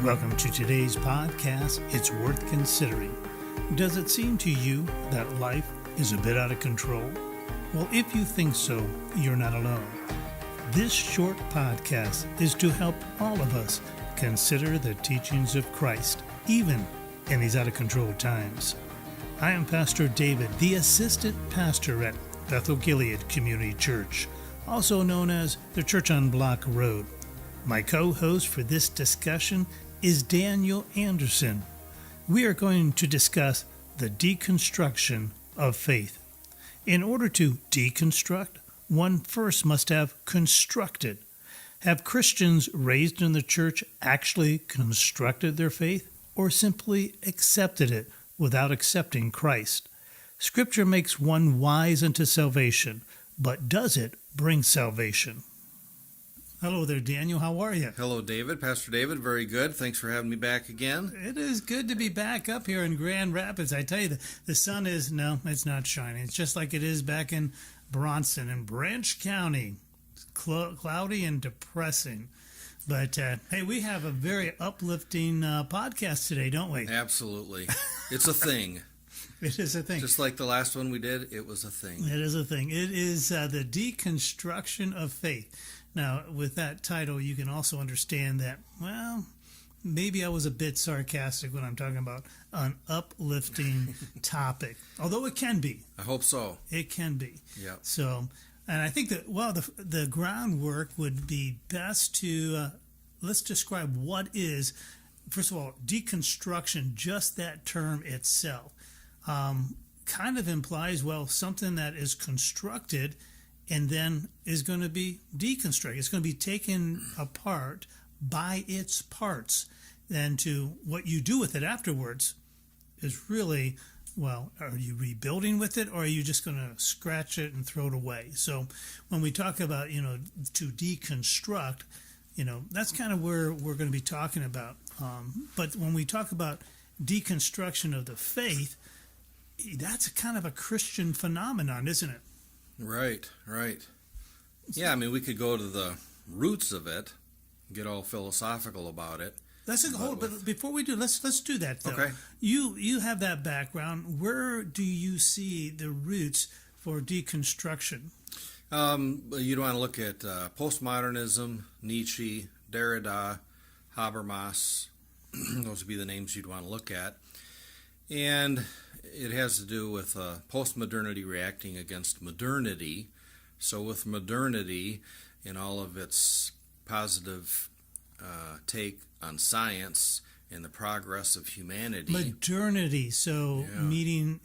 Welcome to today's podcast, It's Worth Considering. Does it seem to you that life is a bit out of control? Well, if you think so, you're not alone. This short podcast is to help all of us consider the teachings of Christ, even in these out of control times. I am Pastor David, the assistant pastor at Bethel Gilead Community Church, also known as the Church on Block Road. My co-host for this discussion is Daniel Anderson. We are going to discuss the deconstruction of faith. In order to deconstruct, one first must have constructed. Have Christians raised in the church actually constructed their faith, or simply accepted it without accepting Christ? Scripture makes one wise unto salvation, but does it bring salvation? Hello there, Daniel. How are you? Hello, David. Pastor David. Very good. Thanks for having me back again. It is good to be back up here in Grand Rapids. I tell you, the sun is, no, it's not shining. It's just like it is back in Bronson and Branch County. It's cloudy and depressing. But, hey, we have a very uplifting podcast today, don't we? Absolutely. It's a thing. It is a thing. Just like the last one we did, it was a thing. It is a thing. It is the Deconstruction of Faith. Now, with that title, you can also understand that, well, maybe I was a bit sarcastic when I'm talking about an uplifting topic, although it can be. I hope so. It can be. Yeah. So, and I think that, well, the groundwork would be best to, let's describe what is, first of all, deconstruction, just that term itself, kind of implies, well, something that is constructed and then is going to be deconstructed. It's going to be taken apart by its parts. And to what you do with it afterwards is really, well, are you rebuilding with it, or are you just going to scratch it and throw it away? So when we talk about, to deconstruct, that's kind of where we're going to be talking about. But when we talk about deconstruction of the faith, that's a kind of a Christian phenomenon, isn't it? Right. Yeah, I mean, we could go to the roots of it, get all philosophical about it. But before we do, let's do that, though. Okay. You have that background. Where do you see the roots for deconstruction? You'd want to look at postmodernism, Nietzsche, Derrida, Habermas. Those would be the names you'd want to look at. And it has to do with postmodernity reacting against modernity. So with modernity and all of its positive take on science and the progress of humanity. Modernity, so yeah. Meaning...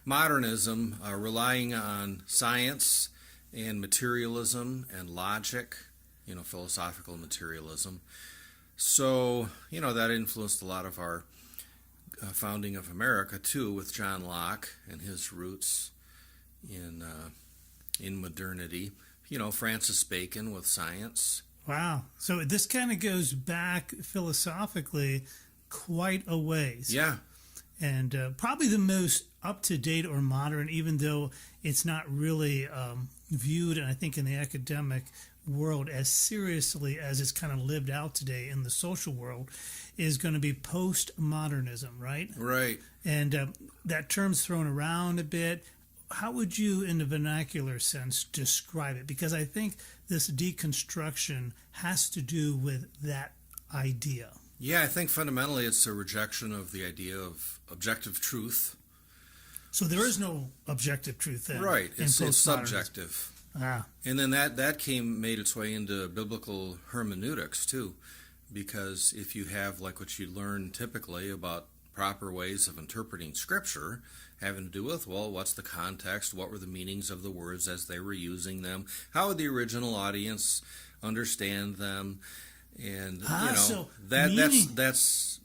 Modernism, relying on science and materialism and logic, philosophical materialism. So, that influenced a lot of our founding of America, too, with John Locke and his roots in modernity. Francis Bacon with science. Wow. So this kind of goes back philosophically quite a ways. Yeah. And probably the most up-to-date or modern, even though it's not really viewed, and I think in the academic world, as seriously as it's kind of lived out today in the social world, is going to be postmodernism, right? Right. And that term's thrown around a bit. How would you, in the vernacular sense, describe it? Because I think this deconstruction has to do with that idea. Yeah, I think fundamentally it's a rejection of the idea of objective truth. So there is no objective truth then? Right, it's subjective. Ah. And then that made its way into biblical hermeneutics too, because if you have like what you learn typically about proper ways of interpreting Scripture, having to do with, well, what's the context, what were the meanings of the words as they were using them, how would the original audience understand them, and so that's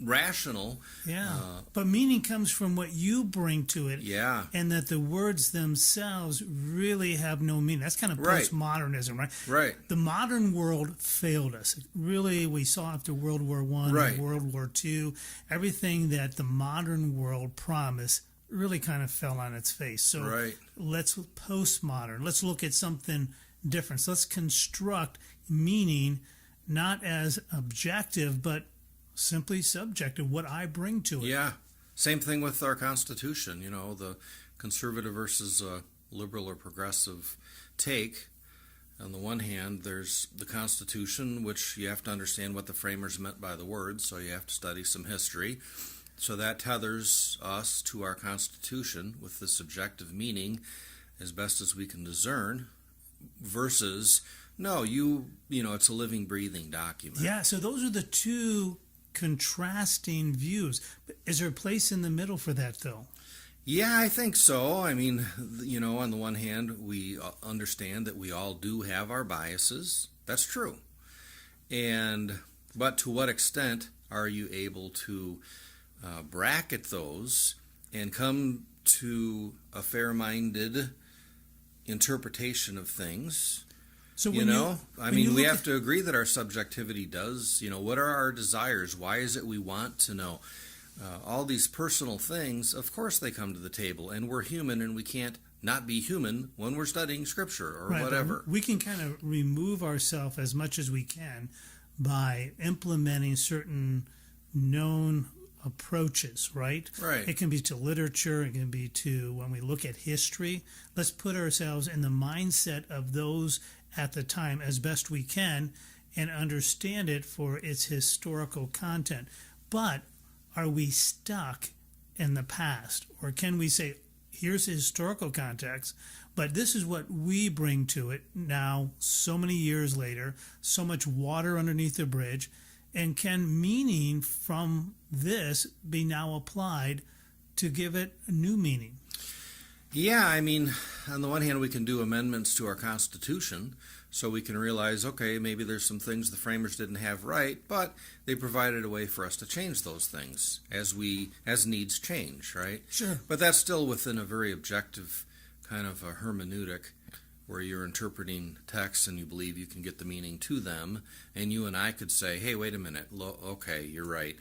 rational. Yeah, but meaning comes from what you bring to it. Yeah. And that the words themselves really have no meaning. That's kind of postmodernism, right? Right. The modern world failed us. Really, we saw after World War I and World War II, everything that the modern world promised really kind of fell on its face. So let's postmodern. Let's look at something different. So let's construct meaning not as objective, but simply subjective, what I bring to it. Yeah. Same thing with our Constitution, the conservative versus liberal or progressive take. On the one hand, there's the Constitution, which you have to understand what the framers meant by the words, so you have to study some history. So that tethers us to our Constitution with the subjective meaning as best as we can discern, versus, no, it's a living, breathing document. Yeah, so those are the two contrasting views. Is there a place in the middle for that, though? Yeah, I think so. I mean, on the one hand, we understand that we all do have our biases. That's true. But to what extent are you able to bracket those and come to a fair-minded interpretation of things? So we have to agree that our subjectivity does, what are our desires? Why is it we want to know? All these personal things, of course they come to the table, and we're human, and we can't not be human when we're studying Scripture or whatever. We can kind of remove ourselves as much as we can by implementing certain known approaches, right? Right. It can be to literature, it can be to when we look at history. Let's put ourselves in the mindset of those at the time as best we can and understand it for its historical content. But are we stuck in the past? Or can we say, here's the historical context, but this is what we bring to it now, so many years later, so much water underneath the bridge, and can meaning from this be now applied to give it a new meaning? Yeah, I mean, on the one hand, we can do amendments to our Constitution, so we can realize, okay, maybe there's some things the framers didn't have right, but they provided a way for us to change those things as needs change, right? Sure. But that's still within a very objective kind of a hermeneutic where you're interpreting texts and you believe you can get the meaning to them, and you and I could say, hey, wait a minute, okay, you're right.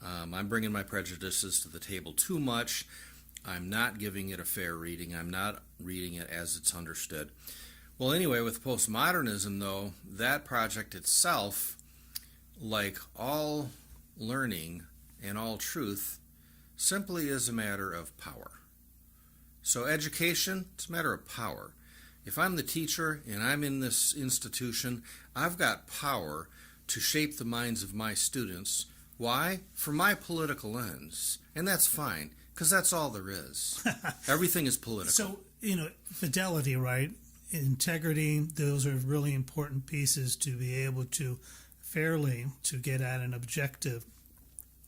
I'm bringing my prejudices to the table too much. I'm not giving it a fair reading. I'm not reading it as it's understood. Well, anyway, with postmodernism, though, that project itself, like all learning and all truth, simply is a matter of power. So education, it's a matter of power. If I'm the teacher and I'm in this institution, I've got power to shape the minds of my students. Why? For my political ends. And that's fine, because that's all there is. Everything is political. So, fidelity, right? Integrity, those are really important pieces to be able to fairly to get at an objective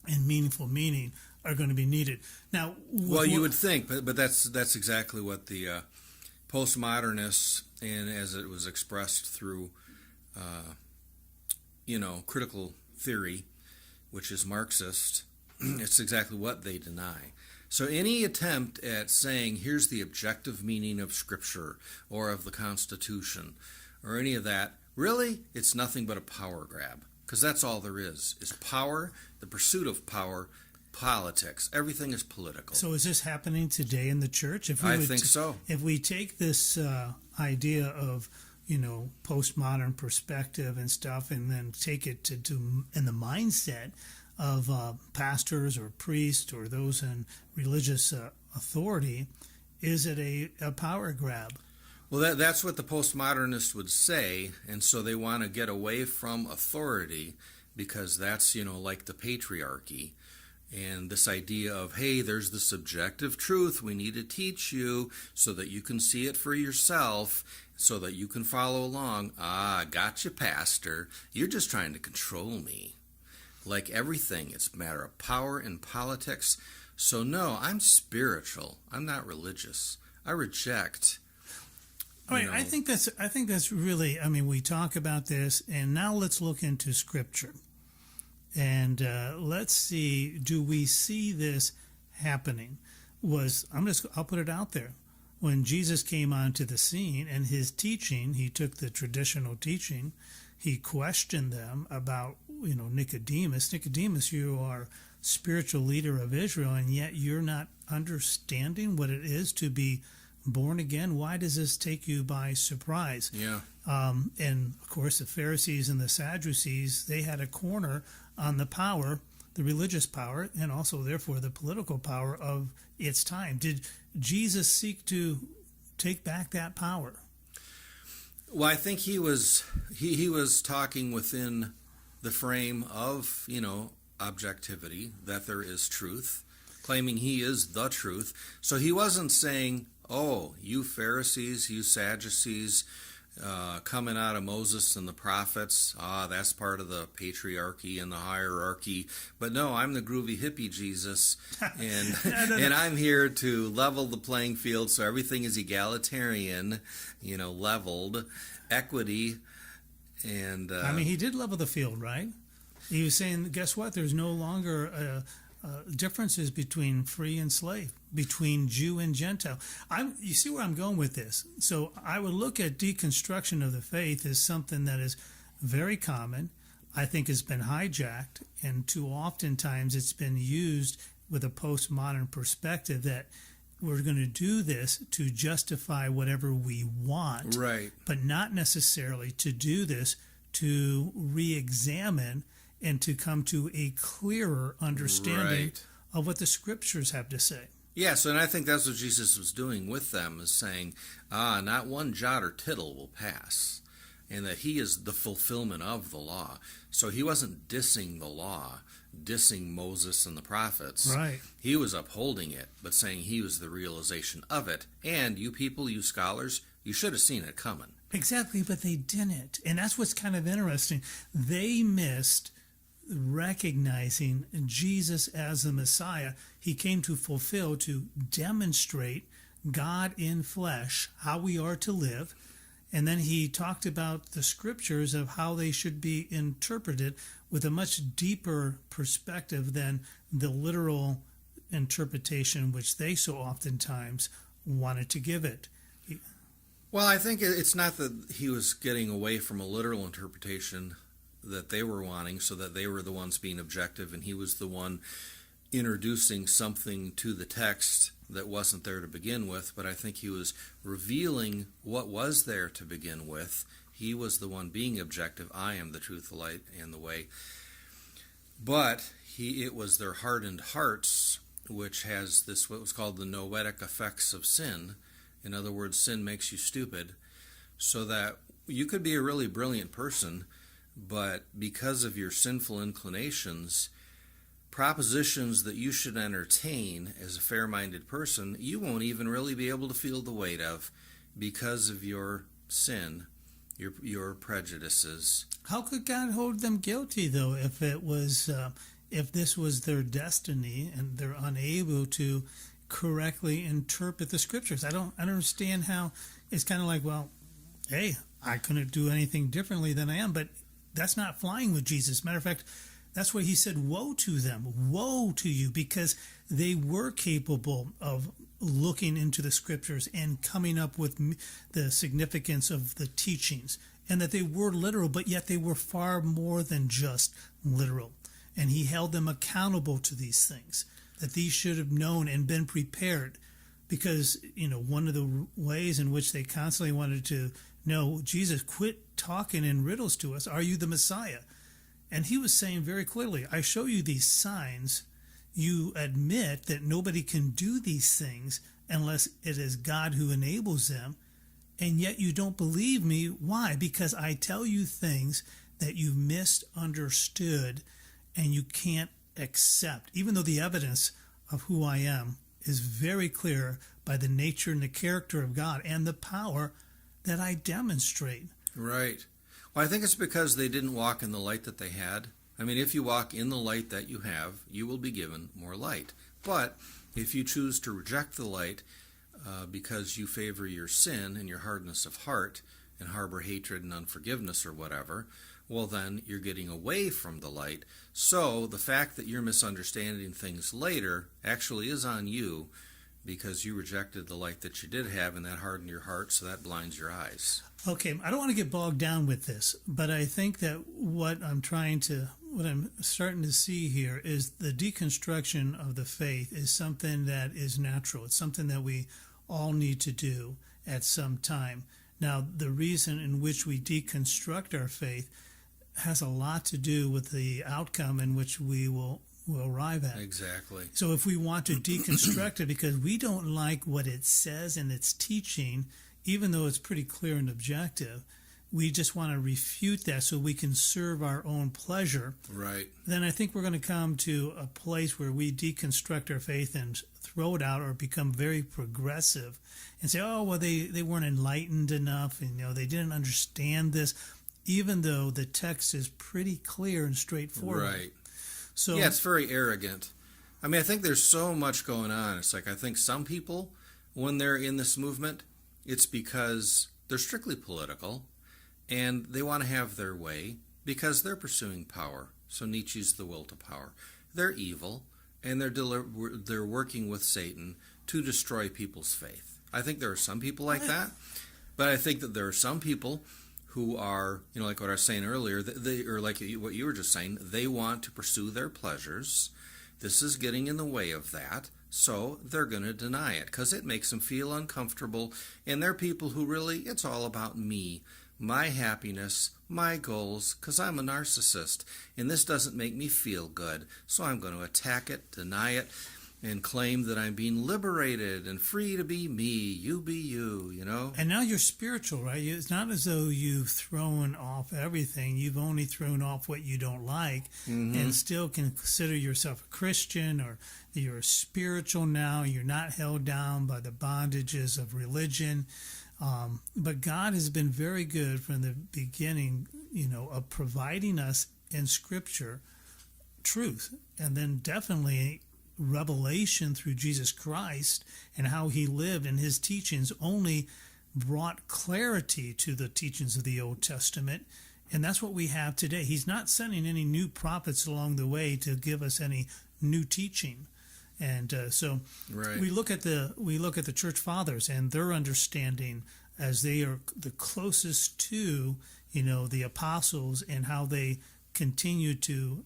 and meaningful meaning are going to be needed. Now, you would think, but that's exactly what the postmodernists, and as it was expressed through critical theory, which is Marxist, it's exactly what they deny. So any attempt at saying, here's the objective meaning of Scripture or of the Constitution or any of that, really, it's nothing but a power grab, because that's all there is power, the pursuit of power, politics. Everything is political. So is this happening today in the church? I think so. If we take this idea of, postmodern perspective and stuff and then take it to in the mindset of pastors or priests or those in religious authority, is it a power grab? Well, that's what the postmodernists would say, and so they want to get away from authority because that's, like the patriarchy. And this idea of, hey, there's the subjective truth we need to teach you so that you can see it for yourself, so that you can follow along. Gotcha, pastor. You're just trying to control me. Like everything, it's a matter of power and politics. So no, I'm spiritual. I'm not religious. I reject. All right, I think that's really, we talk about this, and now let's look into Scripture. And let's see, do we see this happening? I'll put it out there. When Jesus came onto the scene and his teaching, he took the traditional teaching, he questioned them about, Nicodemus. Nicodemus, you are spiritual leader of Israel, and yet you're not understanding what it is to be born again? Why does this take you by surprise? Yeah. And of course, the Pharisees and the Sadducees, they had a corner on the power, the religious power, and also therefore the political power of its time. Did Jesus seek to take back that power? Well, I think he was talking within the frame of, objectivity, that there is truth, claiming he is the truth. So he wasn't saying, oh, you Pharisees, you Sadducees, coming out of Moses and the prophets, that's part of the patriarchy and the hierarchy. But no, I'm the groovy hippie Jesus, and and I'm here to level the playing field so everything is egalitarian, leveled, equity, and he did level the field, right? He was saying, guess what? There's no longer differences between free and slave, between Jew and Gentile. You see where I'm going with this? So I would look at deconstruction of the faith as something that is very common, I think has been hijacked, and too oftentimes it's been used with a postmodern perspective that we're going to do this to justify whatever we want, right, but not necessarily to do this to re-examine and to come to a clearer understanding of what the scriptures have to say. Yes, and I think that's what Jesus was doing with them, is saying, not one jot or tittle will pass, and that he is the fulfillment of the law. So he wasn't dissing the law, dissing Moses and the prophets. Right. He was upholding it, but saying he was the realization of it. And you people, you scholars, you should have seen it coming. Exactly, but they didn't. And that's what's kind of interesting. They missed recognizing Jesus as the Messiah. He came to fulfill, to demonstrate God in flesh, how we are to live. And then he talked about the scriptures of how they should be interpreted with a much deeper perspective than the literal interpretation which they so oftentimes wanted to give it. Well, I think it's not that he was getting away from a literal interpretation that they were wanting, so that they were the ones being objective and he was the one introducing something to the text that wasn't there to begin with. But I think he was revealing what was there to begin with. He was the one being objective. I am the truth, the light, and the way. But it was their hardened hearts, which has this, what was called the noetic effects of sin. In other words, sin makes you stupid, so that you could be a really brilliant person, but because of your sinful inclinations, propositions that you should entertain as a fair-minded person, you won't even really be able to feel the weight of, because of your sin, your prejudices. How could God hold them guilty, though, if it was, if this was their destiny and they're unable to correctly interpret the scriptures? I don't understand how it's kind of like, well, hey, I couldn't do anything differently than I am, but that's not flying with Jesus. Matter of fact, that's what he said, woe to them, woe to you, because they were capable of looking into the scriptures and coming up with the significance of the teachings, and that they were literal, but yet they were far more than just literal. And he held them accountable to these things, that these should have known and been prepared, because, one of the ways in which they constantly wanted to know, Jesus, quit talking in riddles to us. Are you the Messiah? And he was saying very clearly, I show you these signs. You admit that nobody can do these things unless it is God who enables them. And yet you don't believe me. Why? Because I tell you things that you misunderstood and you can't accept, even though the evidence of who I am is very clear by the nature and the character of God and the power that I demonstrate. Right. Well, I think it's because they didn't walk in the light that they had. I mean, if you walk in the light that you have, you will be given more light. But if you choose to reject the light because you favor your sin and your hardness of heart and harbor hatred and unforgiveness or whatever, well, then you're getting away from the light. So the fact that you're misunderstanding things later actually is on you, because you rejected the light that you did have, and that hardened your heart, so that blinds your eyes. Okay, I don't want to get bogged down with this, but I think that what I'm starting to see here is the deconstruction of the faith is something that is natural. It's something that we all need to do at some time. Now, the reason in which we deconstruct our faith has a lot to do with the outcome in which we will arrive at. Exactly. So if we want to deconstruct it because we don't like what it says in its teaching, even though it's pretty clear and objective, we just want to refute that so we can serve our own pleasure. Right. Then I think we're going to come to a place where we deconstruct our faith and throw it out or become very progressive and say, oh, well, they weren't enlightened enough and, they didn't understand this, even though the text is pretty clear and straightforward. Right. So, yeah, it's very arrogant. I mean, I think there's so much going on. It's like I think some people, when they're in this movement, it's because they're strictly political and they want to have their way because they're pursuing power. So Nietzsche's the will to power. They're evil and they're working with Satan to destroy people's faith. I think there are some people like that, but I think that there are some people who are, like what I was saying earlier, or like what you were just saying, they want to pursue their pleasures. This is getting in the way of that, so they're going to deny it because it makes them feel uncomfortable. And they're people who really, it's all about me, my happiness, my goals, because I'm a narcissist. And this doesn't make me feel good, so I'm going to attack it, deny it, and claim that I'm being liberated and free to be me, you be you, And now you're spiritual, right? It's not as though you've thrown off everything. You've only thrown off what you don't like and still consider yourself a Christian or you're spiritual now. You're not held down by the bondages of religion. But God has been very good from the beginning, of providing us in Scripture truth and then definitely revelation through Jesus Christ and how he lived, and his teachings only brought clarity to the teachings of the Old Testament, and that's what we have today. He's not sending any new prophets along the way to give us any new teaching, and so right. we look at the church fathers and their understanding as they are the closest to the apostles and how they continue to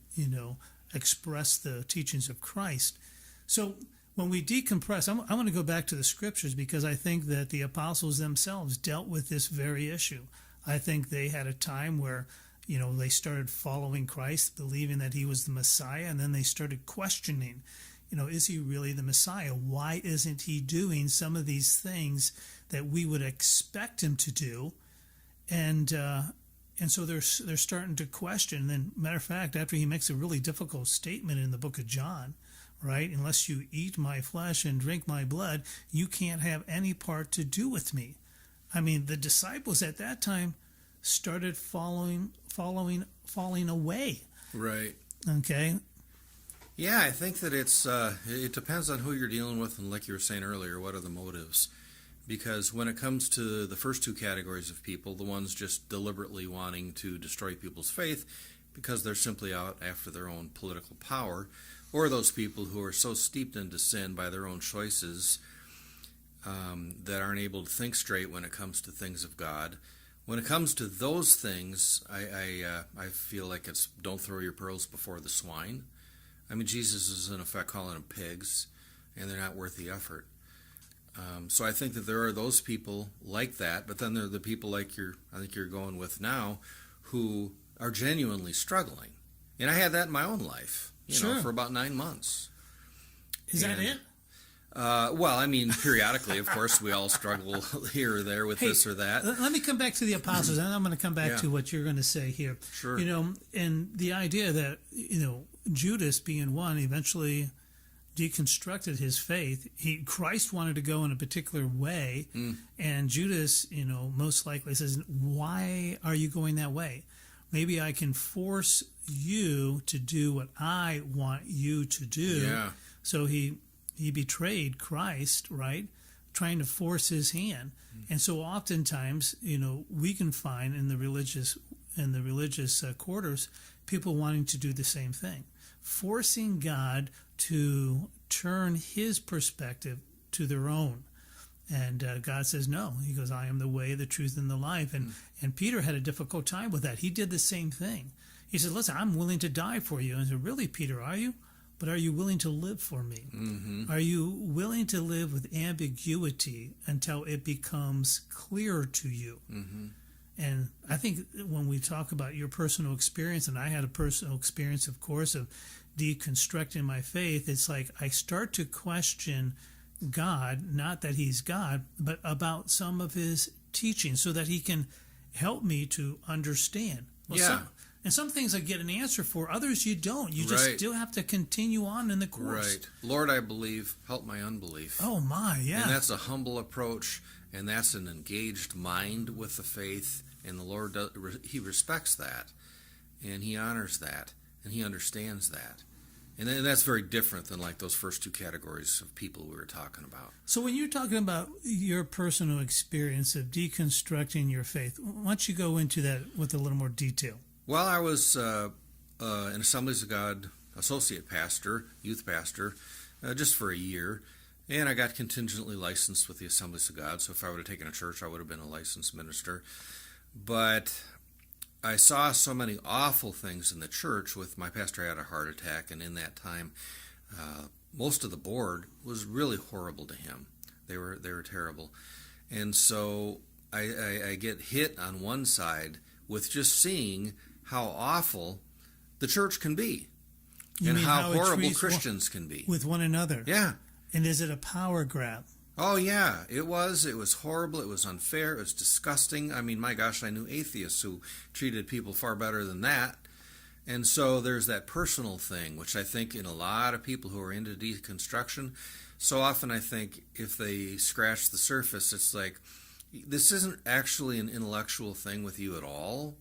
express the teachings of Christ. So when we decompress, I want to go back to the scriptures because I think that the apostles themselves dealt with this very issue. I think they had a time where, they started following Christ, believing that he was the Messiah, and then they started questioning, is he really the Messiah? Why isn't he doing some of these things that we would expect him to do? And so they're starting to question. And then, matter of fact, after he makes a really difficult statement in the book of John, right? Unless you eat my flesh and drink my blood, you can't have any part to do with me. I mean, the disciples at that time started falling away. Right. Okay. Yeah, I think that it depends on who you're dealing with, and like you were saying earlier, what are the motives? Because when it comes to the first two categories of people, the ones just deliberately wanting to destroy people's faith because they're simply out after their own political power, or those people who are so steeped into sin by their own choices that aren't able to think straight when it comes to things of God. When it comes to those things, I feel like it's don't throw your pearls before the swine. I mean, Jesus is in effect calling them pigs, and they're not worth the effort. So I think that there are those people like that, but then there are the people like I think you're going with now, who are genuinely struggling. And I had that in my own life, for about 9 months. Is that it? Well, I mean, periodically, of course, we all struggle here or there with this or that. Let me come back to the apostles, and I'm going to come back to what you're going to say here. Sure. And the idea that, Judas being one eventually deconstructed his faith. Christ wanted to go in a particular way, and Judas, most likely says, "Why are you going that way? Maybe I can force you to do what I want you to do." Yeah. So he betrayed Christ, right? Trying to force his hand. And so oftentimes, we can find in the religious quarters people wanting to do the same thing, forcing God to turn his perspective to their own. And God says, no. He goes, I am the way, the truth, and the life. And Peter had a difficult time with that. He did the same thing. He said, listen, I'm willing to die for you. And I said, really, Peter, are you? but are you willing to live for me? Mm-hmm. Are you willing to live with ambiguity until it becomes clear to you? Mm-hmm. And I think when we talk about your personal experience, and I had a personal experience, of course, of deconstructing my faith, it's like I start to question God, not that he's God, but about some of his teaching so that he can help me to understand. Well, yeah. Some things I get an answer for, others you don't. You just Right. still have to continue on in the course. Right. Lord, I believe, help my unbelief. Oh, my, yeah. And that's a humble approach, and that's an engaged mind with the faith, and the Lord, he respects that, and he honors that, and he understands that. And that's very different than like those first two categories of people we were talking about. So when you're talking about your personal experience of deconstructing your faith, why don't you go into that with a little more detail? Well, I was an Assemblies of God associate pastor, youth pastor, just for a year, and I got contingently licensed with the Assemblies of God, so if I would have taken a church, I would have been a licensed minister. But I saw so many awful things in the church. With my pastor had a heart attack, and in that time, most of the board was really horrible to him. They were terrible, and so I get hit on one side with just seeing how awful the church can be, and how horrible Christians can be with one another. Yeah. And is it a power grab? Oh, yeah, it was. It was horrible. It was unfair. It was disgusting. I mean, my gosh, I knew atheists who treated people far better than that. And so there's that personal thing, which I think in a lot of people who are into deconstruction, so often I think if they scratch the surface, it's like, this isn't actually an intellectual thing with you at all.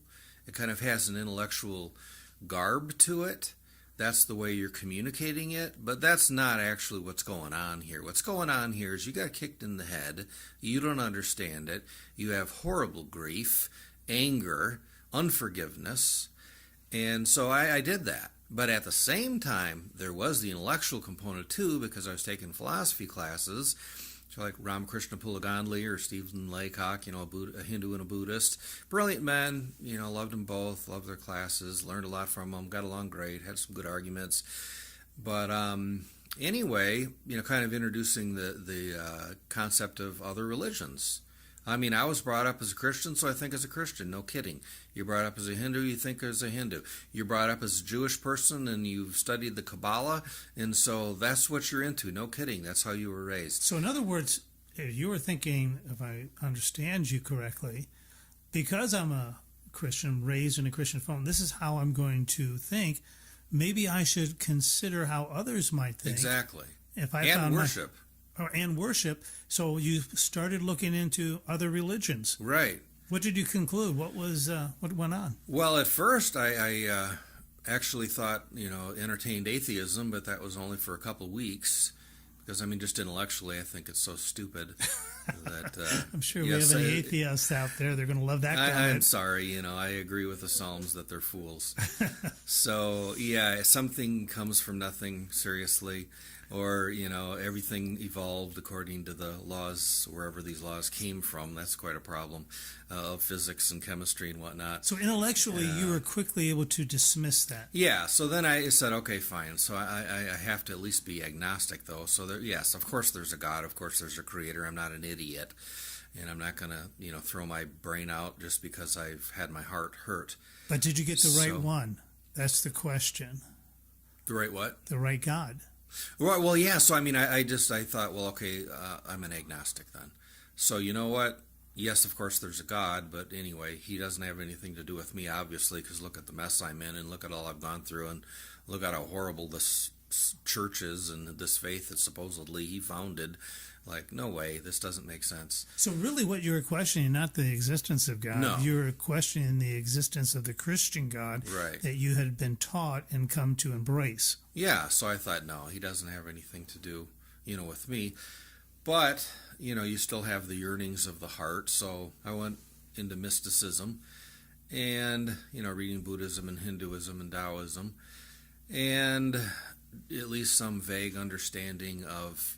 It kind of has an intellectual garb to it. That's the way you're communicating it, but that's not actually what's going on here. What's going on here is you got kicked in the head, you don't understand it, you have horrible grief, anger, unforgiveness, and so I did that. But at the same time, there was the intellectual component too, because I was taking philosophy classes, so like Ramakrishna Pulagandli or Stephen Laycock, a Hindu and a Buddhist. Brilliant men, loved them both, loved their classes, learned a lot from them, got along great, had some good arguments. But anyway, kind of introducing the concept of other religions. I mean, I was brought up as a Christian, so I think as a Christian, no kidding. You're brought up as a Hindu, you think as a Hindu. You're brought up as a Jewish person, and you've studied the Kabbalah, and so that's what you're into, no kidding. That's how you were raised. So in other words, if you were thinking, if I understand you correctly, because I'm a Christian, raised in a Christian home, this is how I'm going to think. Maybe I should consider how others might think. Exactly. And worship. And worship. So you started looking into other religions. Right. What did you conclude? What went on? Well, at first I actually thought, entertained atheism, but that was only for a couple weeks. Because, just intellectually, I think it's so stupid that... I'm sure we have any atheists out there. They're going to love that comment. I'm sorry. I agree with the Psalms that they're fools. So, yeah, something comes from nothing, seriously. Or, everything evolved according to the laws, wherever these laws came from. That's quite a problem of physics and chemistry and whatnot. So intellectually, you were quickly able to dismiss that. Yeah, so then I said, okay, fine. So I have to at least be agnostic, though. So, yes, of course there's a God. Of course there's a creator. I'm not an idiot. And I'm not going to, throw my brain out just because I've had my heart hurt. But did you get the right one? That's the question. The right what? The right God. Well, yeah. So I thought, well, okay, I'm an agnostic then. So you know what? Yes, of course there's a God, but anyway, he doesn't have anything to do with me, obviously, because look at the mess I'm in, and look at all I've gone through, and look at how horrible this church is and this faith that supposedly he founded. Like, no way, this doesn't make sense. So really what you were questioning, not the existence of God. No. You were questioning the existence of the Christian God that you had been taught and come to embrace. Yeah, so I thought, no, he doesn't have anything to do, with me. But, you still have the yearnings of the heart, so I went into mysticism and, reading Buddhism and Hinduism and Taoism, and at least some vague understanding of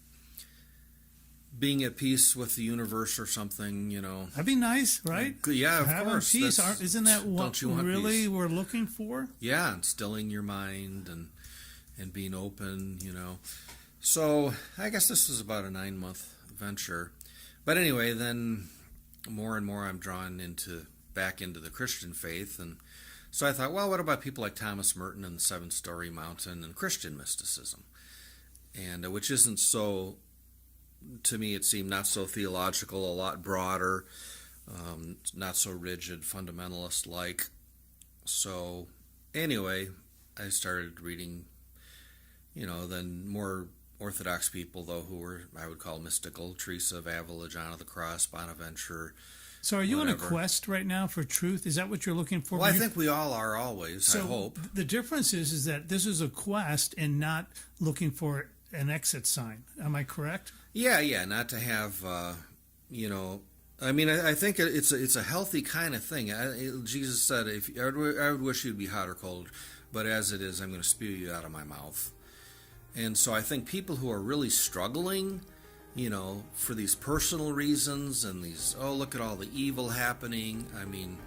being at peace with the universe or something, That'd be nice, right? Yeah, of Having course. Peace. Isn't that what really peace? We're looking for? Yeah, instilling your mind and being open, So I guess this was about a 9-month venture. But anyway, then more and more I'm drawn back into the Christian faith. And so I thought, well, what about people like Thomas Merton and the 7-Story Mountain and Christian mysticism? And which isn't so, to me, it seemed not so theological, a lot broader, not so rigid, fundamentalist-like. So anyway, I started reading, then more Orthodox people, though, who were, I would call mystical, Teresa of Avila, John of the Cross, Bonaventure. So are you whatever. on a quest right now for truth? Is that what you're looking for? Well, I think we all are always, I hope. The difference is that this is a quest and not looking for an exit sign. Am I correct? Yeah, not to have, I think it's a healthy kind of thing. Jesus said, I would wish you'd be hot or cold, but as it is, I'm going to spew you out of my mouth. And so I think people who are really struggling, for these personal reasons and these, look at all the evil happening. I mean,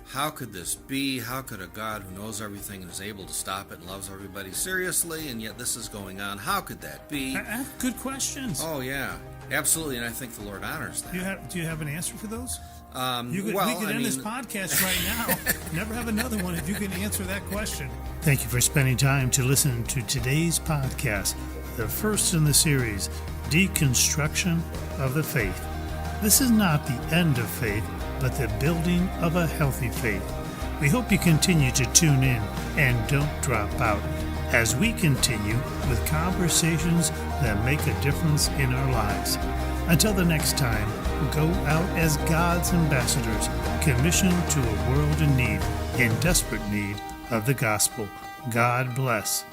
how could this be? How could a God who knows everything and is able to stop it and loves everybody seriously, and yet this is going on? How could that be? Good questions. Oh, yeah, absolutely, and I think the Lord honors that. Do you have an answer for those? We could end this podcast right now. Never have another one if you can answer that question. Thank you for spending time to listen to today's podcast, the first in the series, Deconstruction of the Faith. This is not the end of faith, but the building of a healthy faith. We hope you continue to tune in and don't drop out as we continue with conversations that make a difference in our lives. Until the next time, go out as God's ambassadors, commissioned to a world in desperate need of the gospel. God bless.